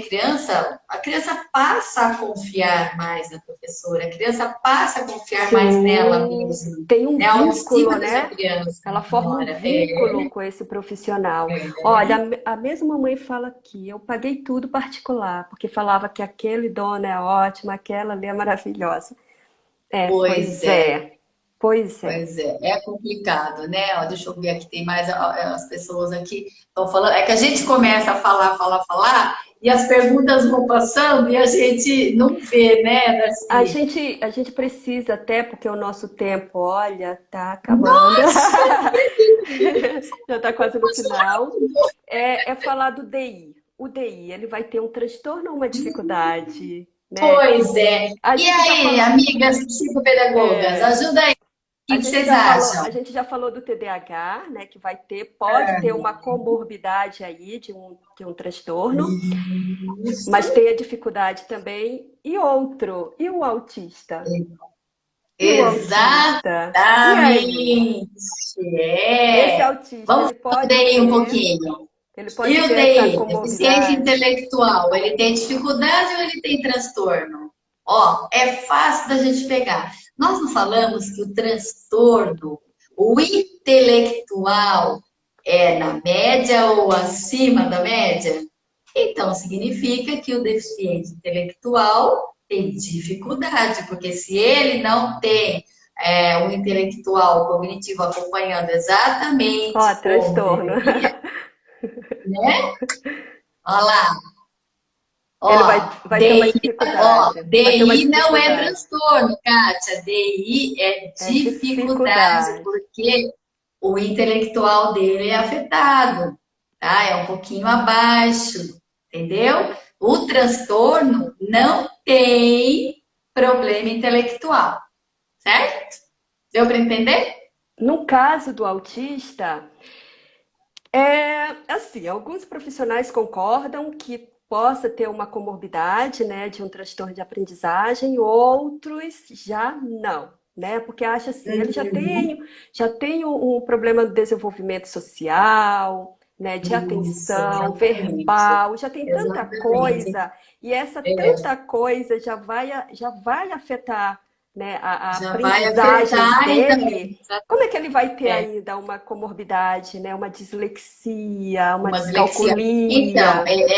a criança passa a confiar mais na professora, a criança passa a confiar mais nela Sim, mesma, tem um né? A vínculo, autoestima dessa né? criança Ela forma um melhora. vínculo com esse profissional. Olha, a mesma mãe fala aqui, eu paguei tudo particular, porque falava que aquele dono é ótimo, aquela ali é maravilhosa. Pois Pois é. é, pois é. Pois é complicado, né? Ó, deixa eu ver aqui, tem mais as pessoas aqui estão falando. É que a gente começa a falar, e as perguntas vão passando e a gente não vê, né, Darcy? A gente precisa até, porque o nosso tempo, olha, tá acabando. Nossa, Já está quase no final. É falar do DI. O DI, ele vai ter um transtorno ou uma dificuldade, né? pois é. A E gente já aí, falou, amigas psicopedagogas, ajuda aí. O que que vocês a acham? gente já falou do TDAH, né? Que vai ter, pode ter uma comorbidade aí de um transtorno, mas Isso, tem a dificuldade também. E o autista? E o autista? E aí? exatamente. Esse É. autista, Vamos fazer aí um pouquinho. ele E pode o ter essa DI, deficiência comorbidade? intelectual, ele tem dificuldade ou ele tem transtorno? Ó, é fácil da gente pegar. Nós não falamos que o transtorno, o intelectual, é na média ou acima da média? Então, significa que o deficiente intelectual tem dificuldade, porque se ele não tem um intelectual cognitivo acompanhando exatamente Ó, como transtorno. deveria, né? Olha lá, Ele ó, vai ter uma DI, ó, dificuldade. Vai ter uma DI não é dificuldade. transtorno, Kátia. DI é É dificuldade, dificuldade. porque o intelectual dele é afetado, tá? É um pouquinho abaixo, entendeu? O transtorno não tem problema intelectual, certo? Deu para entender? No caso do autista, assim, alguns profissionais concordam que possa ter uma comorbidade, né, de um transtorno de aprendizagem, outros já não, né, porque acha assim, ele Uhum. já tem um problema de desenvolvimento social, né, de Isso, atenção, exatamente. verbal, já tem tanta Exatamente. coisa, e essa É, tanta coisa já vai afetar, né, a já vai aprendizagem afetar e dele. também. Como é que ele vai ter É, ainda uma comorbidade, né? Uma dislexia, uma uma dislexia. Então, descalculia?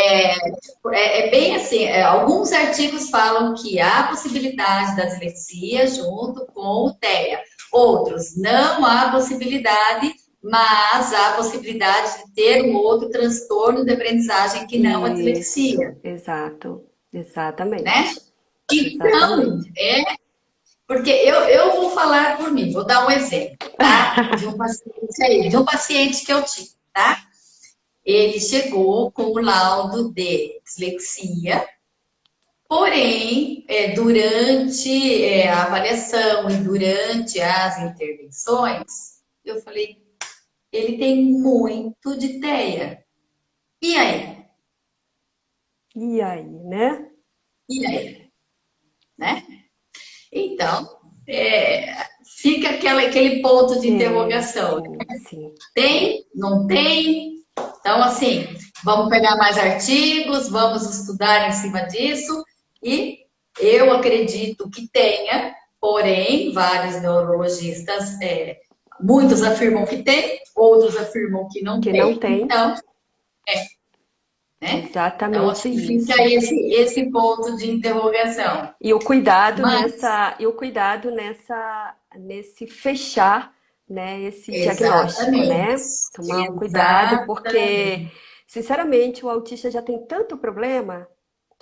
é bem assim, alguns artigos falam que há possibilidade da dislexia junto com o TEA. Outros, não há possibilidade, mas há possibilidade de ter um outro transtorno de aprendizagem que não a dislexia, Isso, exato, né? exatamente, Então, exatamente. porque eu vou falar por mim, vou dar um exemplo, tá? De um paciente aí, de um paciente que eu tive, tá? Ele chegou com o laudo de dislexia, porém, durante a avaliação e durante as intervenções, eu falei, ele tem muito de TEA. E aí? E aí, né? E aí? Né? Então, fica aquele ponto de interrogação. Sim, sim, sim. Tem? Não tem? Então, assim, vamos pegar mais artigos, vamos estudar em cima disso, e eu acredito que tenha, porém, vários neurologistas, muitos afirmam que tem, outros afirmam que não Que não tem, tem então, né? Então, exatamente acho que fica isso. esse ponto de interrogação. Mas, E o cuidado nesse fechar, né, esse diagnóstico, exatamente, né? Tomar um cuidado, porque, exatamente, sinceramente, o autista já tem tanto problema,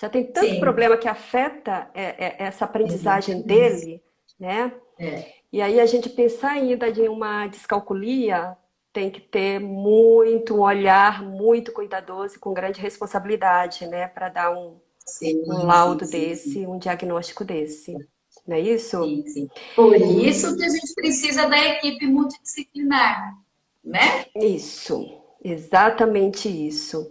já tem tanto sim, problema que afeta essa aprendizagem exatamente. dele, né? É. E aí a gente pensar ainda em uma descalculia tem que ter muito um olhar muito cuidadoso e com grande responsabilidade, né, para dar um Sim, sim, laudo sim, sim, desse, um diagnóstico desse. Não é isso? sim, sim. Por isso que a gente precisa da equipe multidisciplinar, né? Isso, exatamente isso.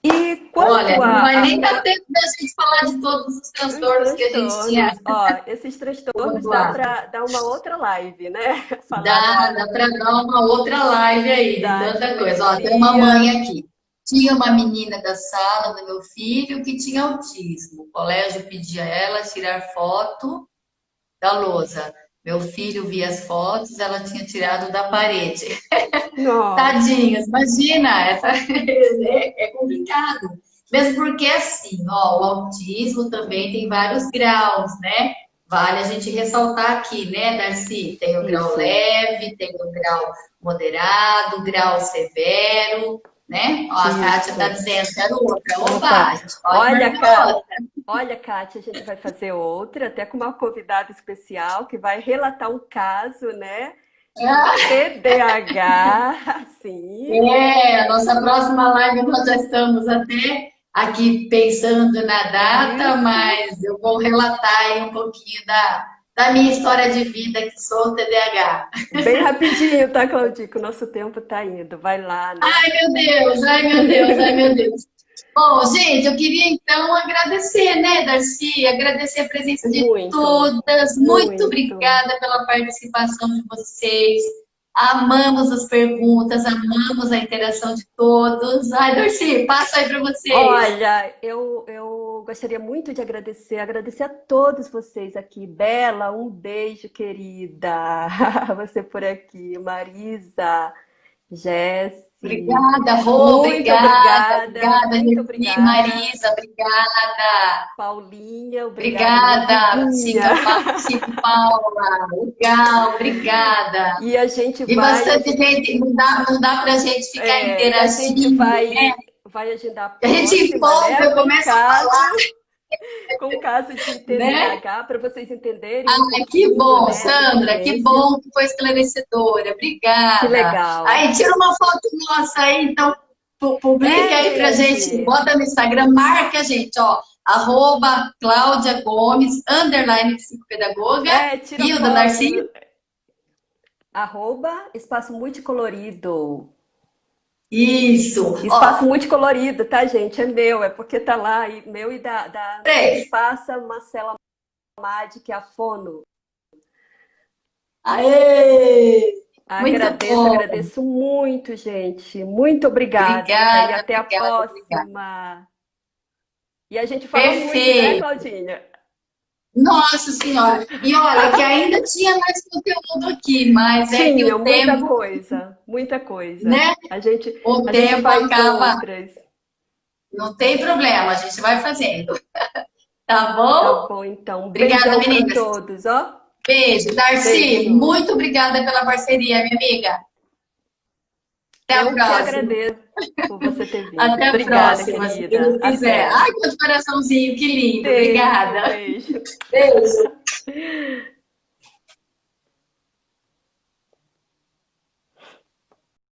E Olha, quanto não vai nem dar a tempo da gente falar de todos os os transtornos que a gente tinha transtornos, ó, esses transtornos dá pontuado. para dar uma outra live, né? Falar Dá para dar uma outra live aí de da tanta coisa. Ó, tem uma dislexia. mãe aqui. Tinha uma menina da sala do meu filho que tinha autismo. O colégio pedia ela tirar foto da lousa. Meu filho via as fotos, ela tinha tirado da parede. Nossa, Tadinhas, imagina, é complicado. Mesmo porque, assim, ó, o autismo também tem vários graus, né? Vale a gente ressaltar aqui, né, Darcy? Tem o grau isso, leve, tem o grau moderado, grau severo, né? Ó, a Kátia está isso. dizendo, quero outra. Opa, Opa, a gente pode olha, marcar outra. olha, Kátia, a gente vai fazer outra, até com uma convidada especial que vai relatar um caso, né, de TDAH, sim. A nossa próxima live nós já estamos até aqui pensando na data, Isso. mas eu vou relatar aí um pouquinho da minha história de vida que sou TDAH. Bem rapidinho, tá, Claudico? O nosso tempo tá indo. Vai lá, né? Ai, meu Deus, ai, meu Deus, ai, meu Deus. Bom, gente, eu queria então agradecer, né, Darcy? Agradecer a presença de Muito, todas. Muito muito. obrigada pela participação de vocês. Amamos as perguntas, amamos a interação de todos. Ai, Darcy, passo aí para vocês. Olha, eu gostaria muito de agradecer a todos vocês aqui. Bela, um beijo, querida. Você por aqui, Marisa. Jesse, Obrigada, Rô, muito obrigada, obrigada, obrigada, muito Regi, obrigada. Marisa, obrigada. Paulinha, obrigada, minha Obrigada, vizinha. Cinco Paula. Legal, obrigada. E a gente E vai, bastante gente, não dá para a gente ficar e a gente interagindo, né? vai agendar a A gente próxima, empolga, né? eu começo a falar, Com o caso de né? TDAH, para vocês entenderem um Ai, que pouquinho, bom, né, essa Sandra, que experiência. bom que foi esclarecedora. Que Obrigada. legal. Aí, tira uma foto nossa aí, então, publique É, aí pra gente, gente, bota no Instagram, marca a gente, ó, @Cláudia Gomes, _psicopedagoga, tira e o da foto, Darcy. espaço multicolorido. Isso, Espaço ó, multicolorido, tá, gente? É meu, é porque tá lá, e meu e da três. Passa Marcela Madi, que é a fono. Aê! Muito Agradeço, bom. agradeço muito, gente. Muito obrigada. E Obrigada, até a obrigada, obrigada. próxima. E a gente fala muito, né, Perfeito. Claudinha? Nossa Senhora! E olha, que ainda tinha mais conteúdo aqui, mas é que Tinha o tempo, muita coisa. né? O A gente tempo faz acaba. outras. Não tem problema, a gente vai fazendo. Tá Tá bom? bom, então. Um Obrigada, beijão para meninas. todos, ó. Beijo. Darcy, Beijo. muito obrigada pela parceria, minha amiga. Até a Eu que próxima. agradeço por você ter vindo. Até a Obrigada, próxima, se querida. Deus quiser. Até. Ai, quanto coraçãozinho, que lindo. Beijo, Obrigada. beijo. Beijo.